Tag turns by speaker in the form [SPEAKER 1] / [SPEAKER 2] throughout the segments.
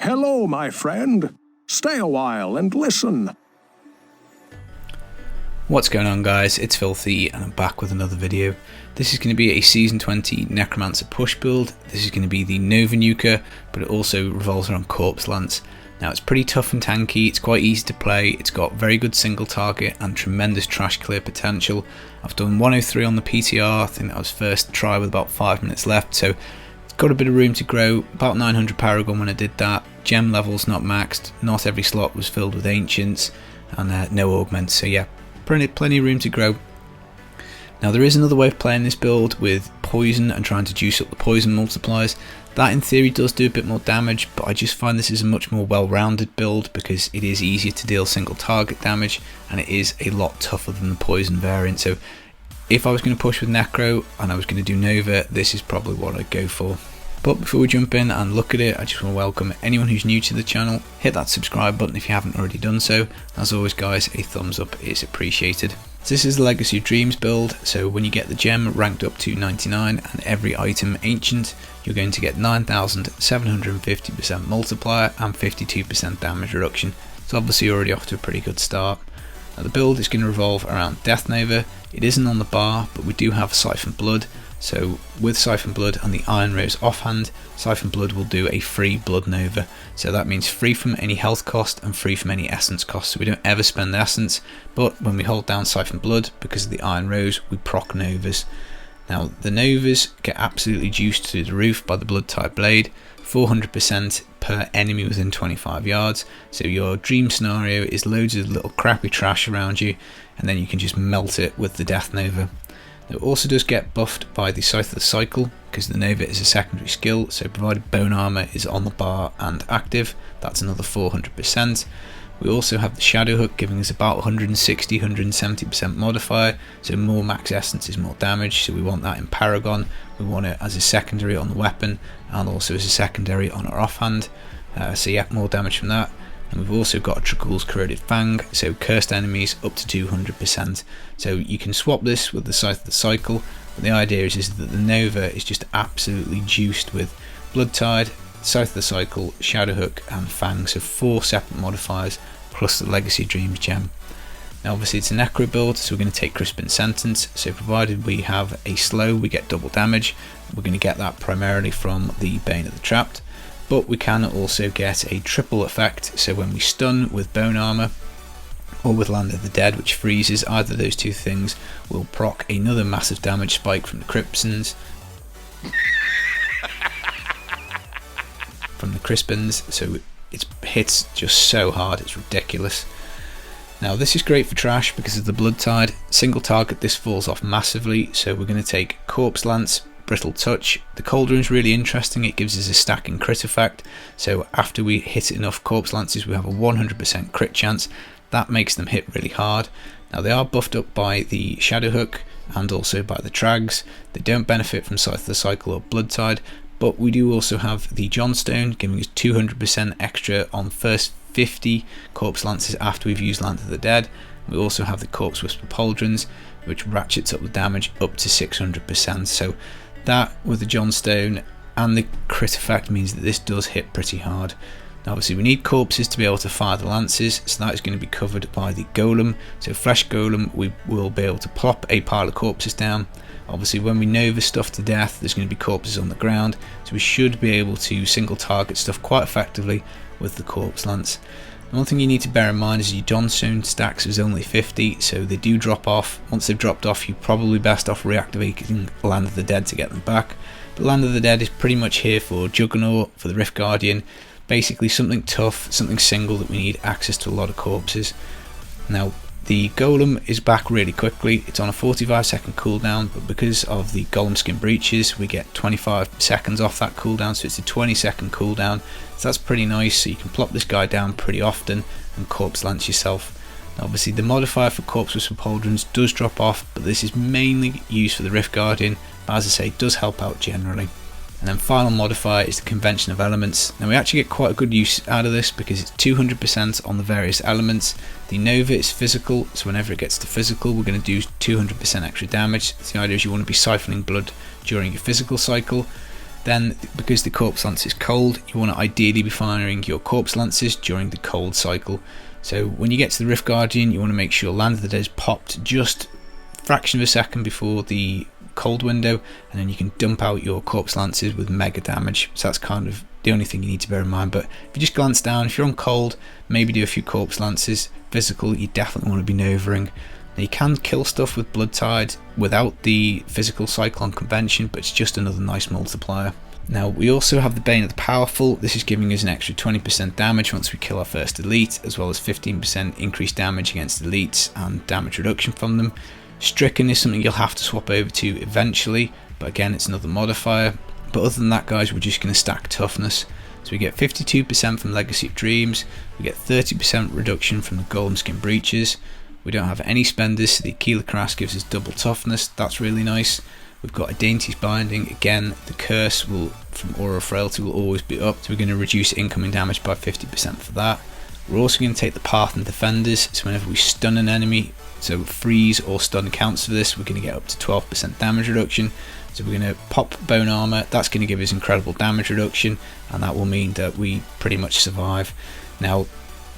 [SPEAKER 1] Hello, my friend. Stay a while and listen.
[SPEAKER 2] What's going on, guys? It's Filthy and I'm back with another video. This is going to be a Season 20 Necromancer push build. This is going to be the Nova Nuker, but it also revolves around Corpse Lance. Now it's pretty tough and tanky, it's quite easy to play, it's got very good single target and tremendous trash clear potential. I've done 103 on the PTR, I think that was first try with about 5 minutes left, so it's got a bit of room to grow, about 900 Paragon when I did that. Gem levels not maxed, not every slot was filled with Ancients, and no augments, so yeah, plenty of room to grow. Now there is another way of playing this build with poison and trying to juice up the poison multipliers. That in theory does do a bit more damage, but I just find this is a much more well-rounded build because it is easier to deal single target damage and it is a lot tougher than the poison variant. So if I was going to push with Necro and I was going to do Nova, this is probably what I'd go for. But before we jump in and look at it, I just want to welcome anyone who's new to the channel. Hit that subscribe button if you haven't already done so. As always guys, a thumbs up is appreciated. So this is the Legacy of Dreams build, so when you get the gem ranked up to 99 and every item ancient, you're going to get 9750% multiplier and 52% damage reduction. So obviously you're already off to a pretty good start. Now the build is going to revolve around Death Nova. It isn't on the bar, but we do have Siphon Blood. So with Siphon Blood and the Iron Rose offhand, Siphon Blood will do a free Blood Nova. So that means free from any health cost and free from any essence cost. So we don't ever spend the essence, but when we hold down Siphon Blood, because of the Iron Rose, we proc Novas. Now the Novas get absolutely juiced to the roof by the Blood type blade, 400% per enemy within 25 yards. So your dream scenario is loads of little crappy trash around you, and then you can just melt it with the Death Nova. It also does get buffed by the Scythe of the Cycle because the Nova is a secondary skill, so provided Bone Armor is on the bar and active, that's another 400%. We also have the Shadow Hook giving us about 160-170% modifier, so more max essence is more damage, so we want that in Paragon. We want it as a secondary on the weapon and also as a secondary on our offhand, so yeah, more damage from that. And we've also got Tragul's Corroded Fang, so cursed enemies up to 200%. So you can swap this with the Scythe of the Cycle, but the idea is that the Nova is just absolutely juiced with Blood Tide, Scythe of the Cycle, Shadow Hook and Fang, so 4 separate modifiers plus the Legacy of Dreams gem. Now obviously it's a Necro build, so we're going to take Crispin Sentence, so provided we have a slow we get double damage. We're going to get that primarily from the Bane of the Trapped. But we can also get a triple effect, so when we stun with Bone Armor or with Land of the Dead, which freezes either of those two things, we'll proc another massive damage spike from the Crispins. So it hits just so hard, it's ridiculous. Now this is great for trash because of the Blood Tide. Single target, this falls off massively, so we're going to take Corpse Lance, Brittle Touch. The Cauldron is really interesting, it gives us a stacking crit effect, so after we hit enough Corpse Lances we have a 100% crit chance. That makes them hit really hard. Now they are buffed up by the Shadow Hook and also by the Trags. They don't benefit from Scythe of the Cycle or Blood Tide, but we do also have the Johnstone giving us 200% extra on first 50 Corpse Lances after we've used Land of the Dead. We also have the Corpse Whisper Pauldrons, which ratchets up the damage up to 600%. So that with the Johnstone and the crit effect means that this does hit pretty hard. Now obviously we need corpses to be able to fire the lances, so that is going to be covered by the Golem. So Flesh Golem, we will be able to plop a pile of corpses down. Obviously when we Nova stuff to death, there's going to be corpses on the ground, so we should be able to single target stuff quite effectively with the Corpse Lance. One thing you need to bear in mind is your Johnstone stacks is only 50, so they do drop off. Once they've dropped off, you're probably best off reactivating Land of the Dead to get them back. The Land of the Dead is pretty much here for Juggernaut, for the Rift Guardian, basically something tough, something single that we need access to a lot of corpses. Now the Golem is back really quickly, it's on a 45-second cooldown, but because of the Golem Skin Breaches we get 25 seconds off that cooldown, so it's a 20-second cooldown, so that's pretty nice, so you can plop this guy down pretty often and Corpse Lance yourself. Now obviously the modifier for Corpse Whisper Pauldrons does drop off, but this is mainly used for the Rift Guardian, but as I say, it does help out generally. And then final modifier is the Convention of Elements. Now we actually get quite a good use out of this because it's 200% on the various elements. The Nova is physical, so whenever it gets to physical we're going to do 200% extra damage. So the idea is you want to be siphoning blood during your physical cycle. Then, because the Corpse Lance is cold, you want to ideally be firing your Corpse Lances during the cold cycle. So when you get to the Rift Guardian, you want to make sure Land of the Dead is popped just a fraction of a second before the cold window, and then you can dump out your Corpse Lances with mega damage. So that's kind of the only thing you need to bear in mind. But if you just glance down, if you're on cold, maybe do a few Corpse Lances. Physical, you definitely want to be Novering. Now you can kill stuff with Blood Tide without the physical Cyclone Convention, but it's just another nice multiplier. Now we also have the Bane of the Powerful. This is giving us an extra 20% damage once we kill our first elite, as well as 15% increased damage against elites and damage reduction from them. Stricken is something you'll have to swap over to eventually, but again it's another modifier. But other than that, guys, we're just going to stack toughness. So we get 52% from Legacy of Dreams, we get 30% reduction from the Golem Skin Breaches. We don't have any spenders, so the Aquila Crass gives us double toughness. That's really nice. We've got a Dainty's Binding. Again, the curse will from Aura of Frailty will always be up, so we're going to reduce incoming damage by 50% for that. We're also going to take the Path and Defenders, so whenever we stun an enemy, so freeze or stun counts for this, we're going to get up to 12% damage reduction. So we're going to pop Bone Armor. That's going to give us incredible damage reduction, and that will mean that we pretty much survive. Now,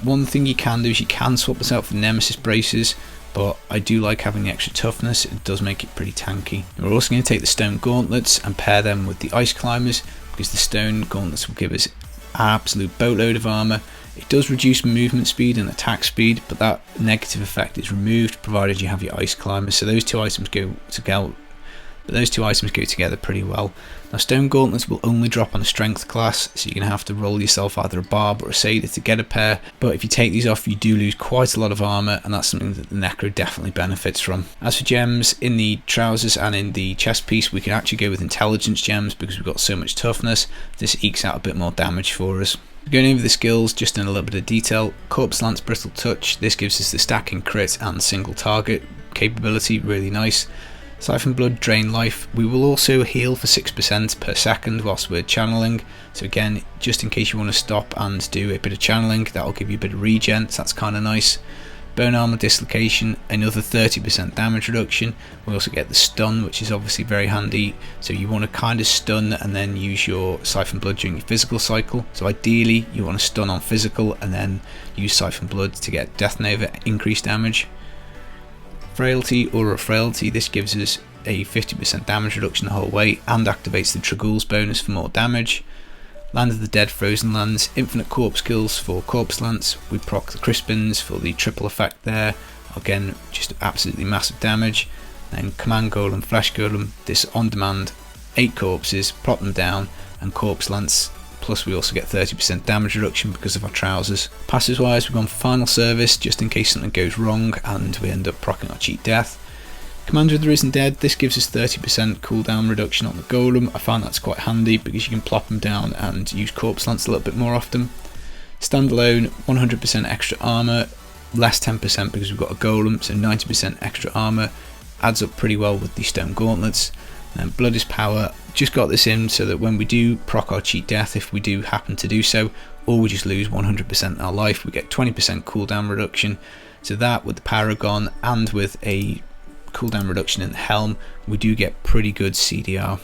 [SPEAKER 2] one thing you can do is you can swap this out for Nemesis Braces, but I do like having the extra toughness. It does make it pretty tanky. And we're also going to take the Stone Gauntlets and pair them with the Ice Climbers, because the Stone Gauntlets will give us an absolute boatload of armor. It does reduce movement speed and attack speed, but that negative effect is removed provided you have your Ice Climbers. So those two items go together pretty well. Now Stone Gauntlets will only drop on a strength class, so you're going to have to roll yourself either a Barb or a Satyr to get a pair, but if you take these off you do lose quite a lot of armour, and that's something that the Necro definitely benefits from. As for gems, in the trousers and in the chest piece we can actually go with intelligence gems because we've got so much toughness. This ekes out a bit more damage for us. Going over the skills just in a little bit of detail. Corpse Lance Brittle Touch, this gives us the stacking crit and single target capability, really nice. Siphon Blood, Drain Life. We will also heal for 6% per second whilst we're channeling, so again, just in case you want to stop and do a bit of channeling, that will give you a bit of regen, so that's kind of nice. Bone Armor Dislocation, another 30% damage reduction. We also get the Stun, which is obviously very handy, so you want to kind of stun and then use your Siphon Blood during your physical cycle. So ideally you want to stun on physical and then use Siphon Blood to get Death Nova increased damage. Frailty, Aura of Frailty, this gives us a 50% damage reduction the whole way and activates the Dragool's bonus for more damage. Land of the Dead Frozen Lands, Infinite Corpse Kills for Corpse Lance, we proc the Crispins for the triple effect there, again just absolutely massive damage. Then Command Golem, Flesh Golem, this on demand, 8 corpses, prop them down, and Corpse Lance, plus we also get 30% damage reduction because of our trousers. Passes wise, we've gone for Final Service just in case something goes wrong and we end up proccing our Cheat Death. Commander of the Risen Dead, this gives us 30% cooldown reduction on the Golem. I find that's quite handy because you can plop them down and use Corpse Lance a little bit more often. Standalone, 100% extra armour, less 10% because we've got a Golem, so 90% extra armour. Adds up pretty well with the Stone Gauntlets. And Blood is Power, just got this in so that when we do proc our Cheat Death, if we do happen to do so, or we just lose 100% our life, we get 20% cooldown reduction. So that with the Paragon and with a cooldown reduction in the helm, we do get pretty good CDR.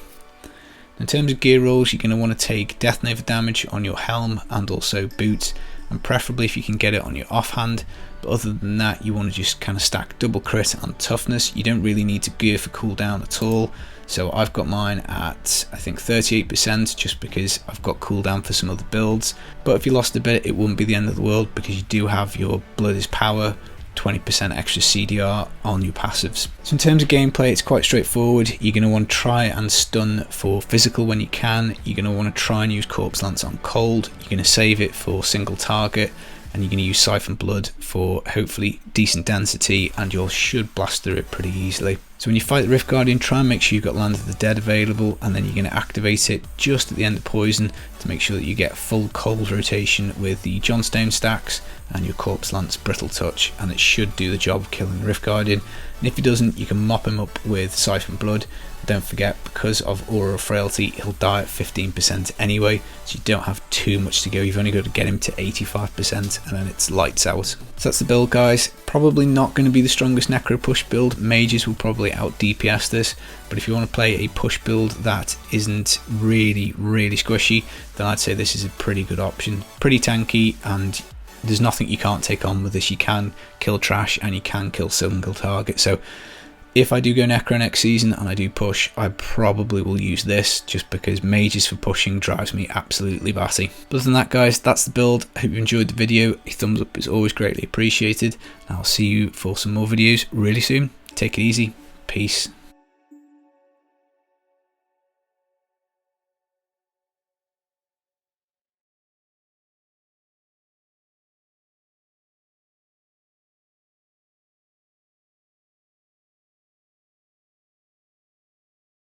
[SPEAKER 2] In terms of gear rolls, you're going to want to take Death Nova damage on your helm and also boots, and preferably if you can get it on your offhand, but other than that you want to just kind of stack double crit and toughness. You don't really need to gear for cooldown at all, so I've got mine at I think 38% just because I've got cooldown for some other builds, but if you lost a bit it wouldn't be the end of the world because you do have your Blood is Power, 20% extra CDR on your passives. So in terms of gameplay, it's quite straightforward. You're going to want to try and stun for physical when you can. You're going to want to try and use Corpse Lance on cold. You're going to save it for single target, and you're going to use Siphon Blood for hopefully decent density, and you should blast through it pretty easily. So when you fight the Rift Guardian, try and make sure you've got Land of the Dead available, and then you're going to activate it just at the end of Poison to make sure that you get full cold rotation with the Johnstone stacks and your Corpse Lance Brittle Touch, and it should do the job of killing the Rift Guardian. And if he doesn't, you can mop him up with Siphon Blood. Don't forget, because of Aura of Frailty, he'll die at 15% anyway, so you don't have too much to go. You've only got to get him to 85% and then it's lights out. So that's the build, guys. Probably not going to be the strongest Necro push build. Mages will probably probably out DPS this, but if you want to play a push build that isn't really squishy, then I'd say this is a pretty good option. Pretty tanky, and there's nothing you can't take on with this. You can kill trash and you can kill single target. So if I do go Necro next season and I do push, I probably will use this, just because mages for pushing drives me absolutely batty. But other than that, guys, that's the build. I hope you enjoyed the video. A thumbs up is always greatly appreciated. I'll see you for some more videos really soon. Take it easy. Peace.